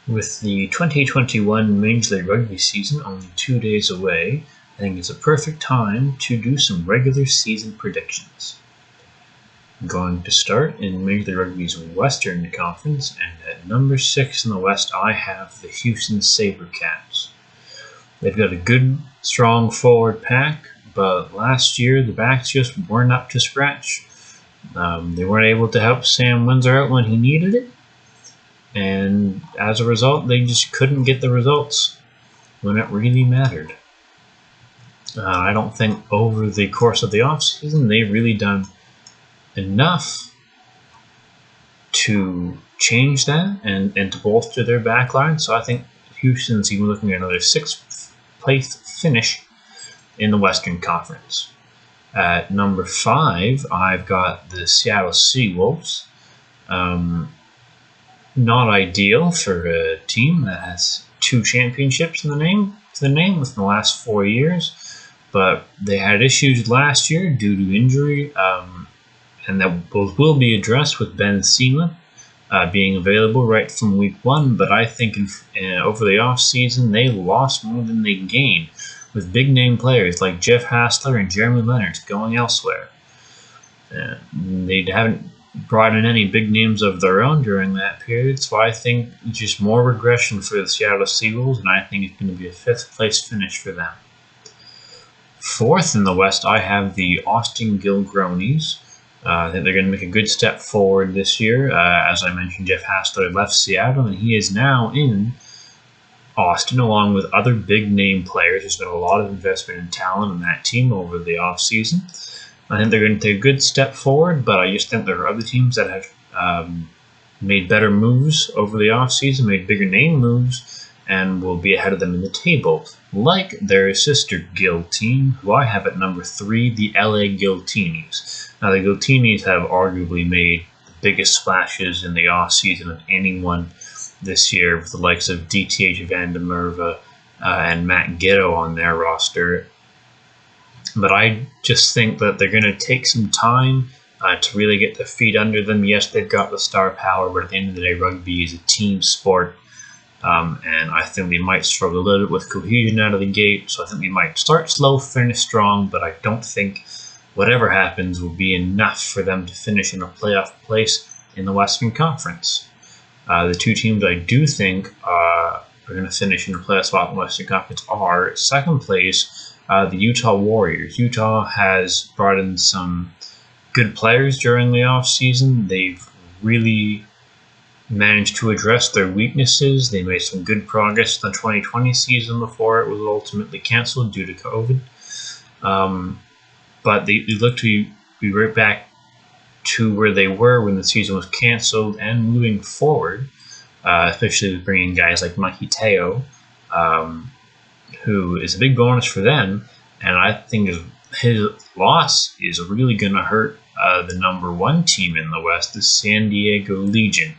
With the 2021 Major League Rugby season only 2 days away, I think it's a perfect time to do some regular season predictions. I'm going to start in Major League Rugby's Western Conference, and at number 6 in the West, I have the Houston SaberCats. They've got a good, strong forward pack, but last year the backs just weren't up to scratch. They weren't able to help Sam Windsor out when he needed it, and as a result, they just couldn't get the results when it really mattered. I don't think over the course of the offseason they've really done enough to change that and to bolster their backline. So I think Houston's even looking at another 6th place finish in the Western Conference. At number 5, I've got the Seattle Seawolves. Not ideal for a team that has 2 championships in the name within the last 4 years, but they had issues last year due to injury, and those will be addressed with Ben Seaman being available right from week 1. But I think over the offseason they lost more than they gained, with big name players like Jeff Hassler and Jeremy Leonard going elsewhere. They haven't brought in any big names of their own during that period, so I think just more regression for the Seattle Seawolves, and I think it's going to be a 5th place finish for them. 4th in the West, I have the Austin Gilgronis. I think they're going to make a good step forward this year. As I mentioned, Jeff Hassler left Seattle, and he is now in Austin along with other big name players. There's been a lot of investment in talent in that team over the offseason. I think they're going to take a good step forward, but I just think there are other teams that have made better moves over the offseason, made bigger name moves, and will be ahead of them in the table, like their sister Guild team, who I have at number 3, the LA Guiltinis. Now, the Guiltinis have arguably made the biggest splashes in the offseason of anyone this year, with the likes of DTH Van der Merwe and Matt Ghetto on their roster. But I just think that they're going to take some time to really get their feet under them. Yes, they've got the star power, but at the end of the day, rugby is a team sport. And I think we might struggle a little bit with cohesion out of the gate. So I think we might start slow, finish strong, but I don't think whatever happens will be enough for them to finish in a playoff place in the Western Conference. The 2 teams I do think are going to finish in a playoff spot in the Western Conference are 2nd place, the Utah Warriors. Utah has brought in some good players during the offseason. They've really managed to address their weaknesses. They made some good progress in the 2020 season before it was ultimately canceled due to COVID. But they look to be right back to where they were when the season was canceled and moving forward, especially with bringing guys like Mikey Teo, who is a big bonus for them. And I think his loss is really going to hurt the number 1 team in the West, the San Diego Legion.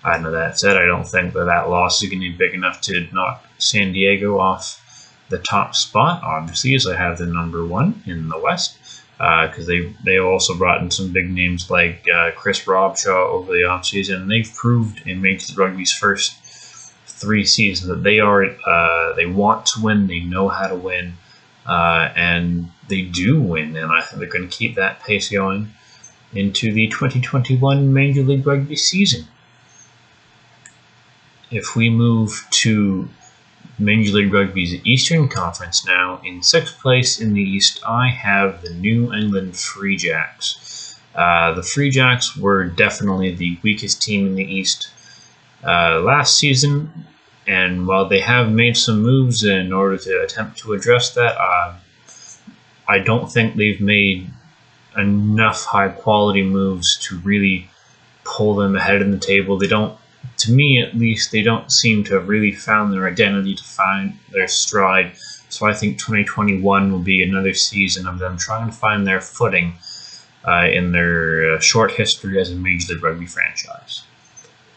Now, that said, I don't think that loss is going to be big enough to knock San Diego off the top spot, obviously, as I have the number 1 in the West, because they also brought in some big names like Chris Robshaw over the offseason, and they've proved in Major League Rugby's first 3 seasons that they want to win, they know how to win, and they do win, and I think they're going to keep that pace going into the 2021 Major League Rugby season. If we move to Major League Rugby's Eastern Conference now, in 6th place in the East, I have the New England Free Jacks. The Free Jacks were definitely the weakest team in the East last season, and while they have made some moves in order to attempt to address that, I don't think they've made enough high-quality moves to really pull them ahead in the table. To me at least, they don't seem to have really found their identity, to find their stride. So I think 2021 will be another season of them trying to find their footing in their short history as a Major League Rugby franchise.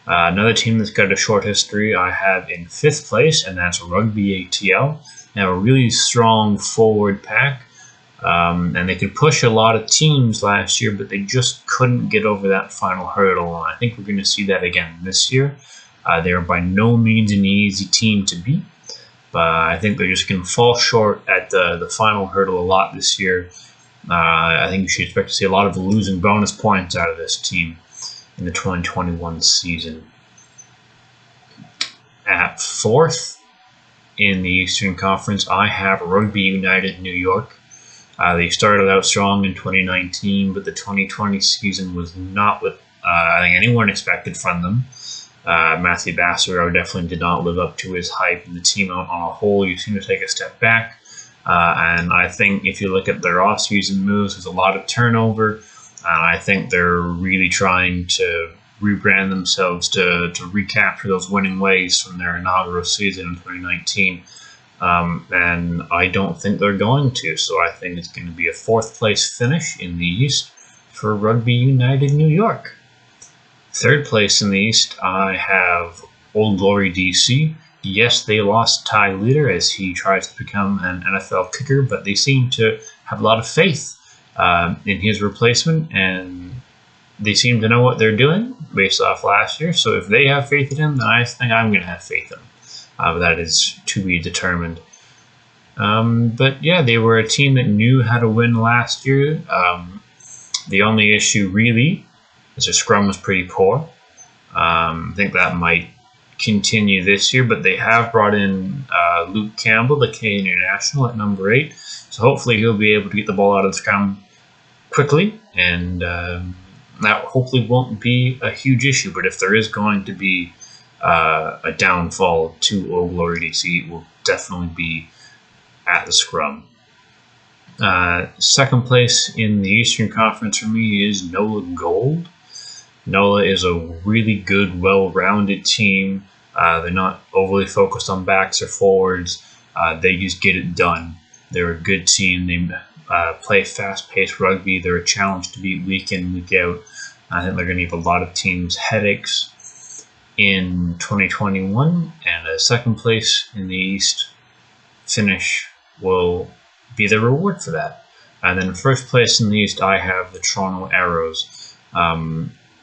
Another team that's got a short history I have in 5th place, and that's Rugby ATL. They have a really strong forward pack, and they could push a lot of teams last year, but they just couldn't get over that final hurdle. And I think we're going to see that again this year. They are by no means an easy team to beat, but I think they're just going to fall short at the final hurdle a lot this year. I think you should expect to see a lot of losing bonus points out of this team in the 2021 season. At fourth in the Eastern Conference, I have Rugby United New York. They started out strong in 2019, but the 2020 season was not what I think anyone expected from them. Matthew Bassero definitely did not live up to his hype, and the team on a whole, you seem to take a step back. And I think if you look at their off-season moves, there's a lot of turnover, and I think they're really trying to rebrand themselves to recapture those winning ways from their inaugural season in 2019. And I don't think they're going to, so I think it's going to be a fourth place finish in the East for Rugby United New York. Third place in the East, I have Old Glory DC. Yes, they lost Ty Leader as he tries to become an NFL kicker, but they seem to have a lot of faith in his replacement, and they seem to know what they're doing based off last year. So if they have faith in him, then I think I'm going to have faith in him. But that is to be determined. But yeah, they were a team that knew how to win last year. The only issue really is their scrum was pretty poor. I think that might continue this year, but they have brought in Luke Campbell, the Canadian international, at number 8. So hopefully he'll be able to get the ball out of the scrum quickly, and that hopefully won't be a huge issue. But if there is going to be a downfall to Old Glory DC, it will definitely be at the scrum. Second place in the Eastern Conference for me is NOLA Gold. NOLA is a really good, well-rounded team. They're not overly focused on backs or forwards. They just get it done. They're a good team. They play fast-paced rugby. They're a challenge to beat week in, week out. I think they're going to give a lot of teams headaches in 2021, and a second place in the East finish will be the reward for that. And then first place in the East, I have the Toronto Arrows.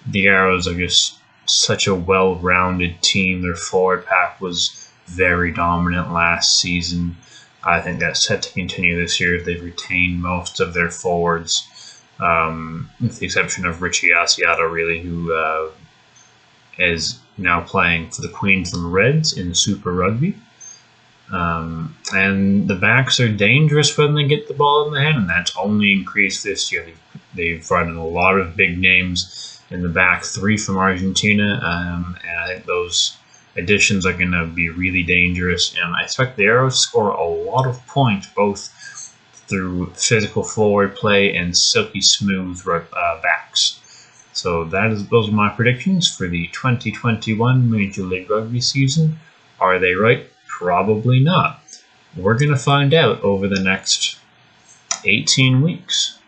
The Arrows are just such a well-rounded team. Their forward pack was very dominant last season. I think that's set to continue this year. They've retained most of their forwards, with the exception of Richie Asiata, really, who is now playing for the Queensland Reds in Super Rugby. And the backs are dangerous when they get the ball in the hand, and that's only increased this year. They've brought in a lot of big names in the back 3 from Argentina, and I think those additions are going to be really dangerous. And I expect the Arrows to score a lot of points, both through physical forward play and silky smooth backs. So those are my predictions for the 2021 Major League Rugby season. Are they right? Probably not. We're going to find out over the next 18 weeks.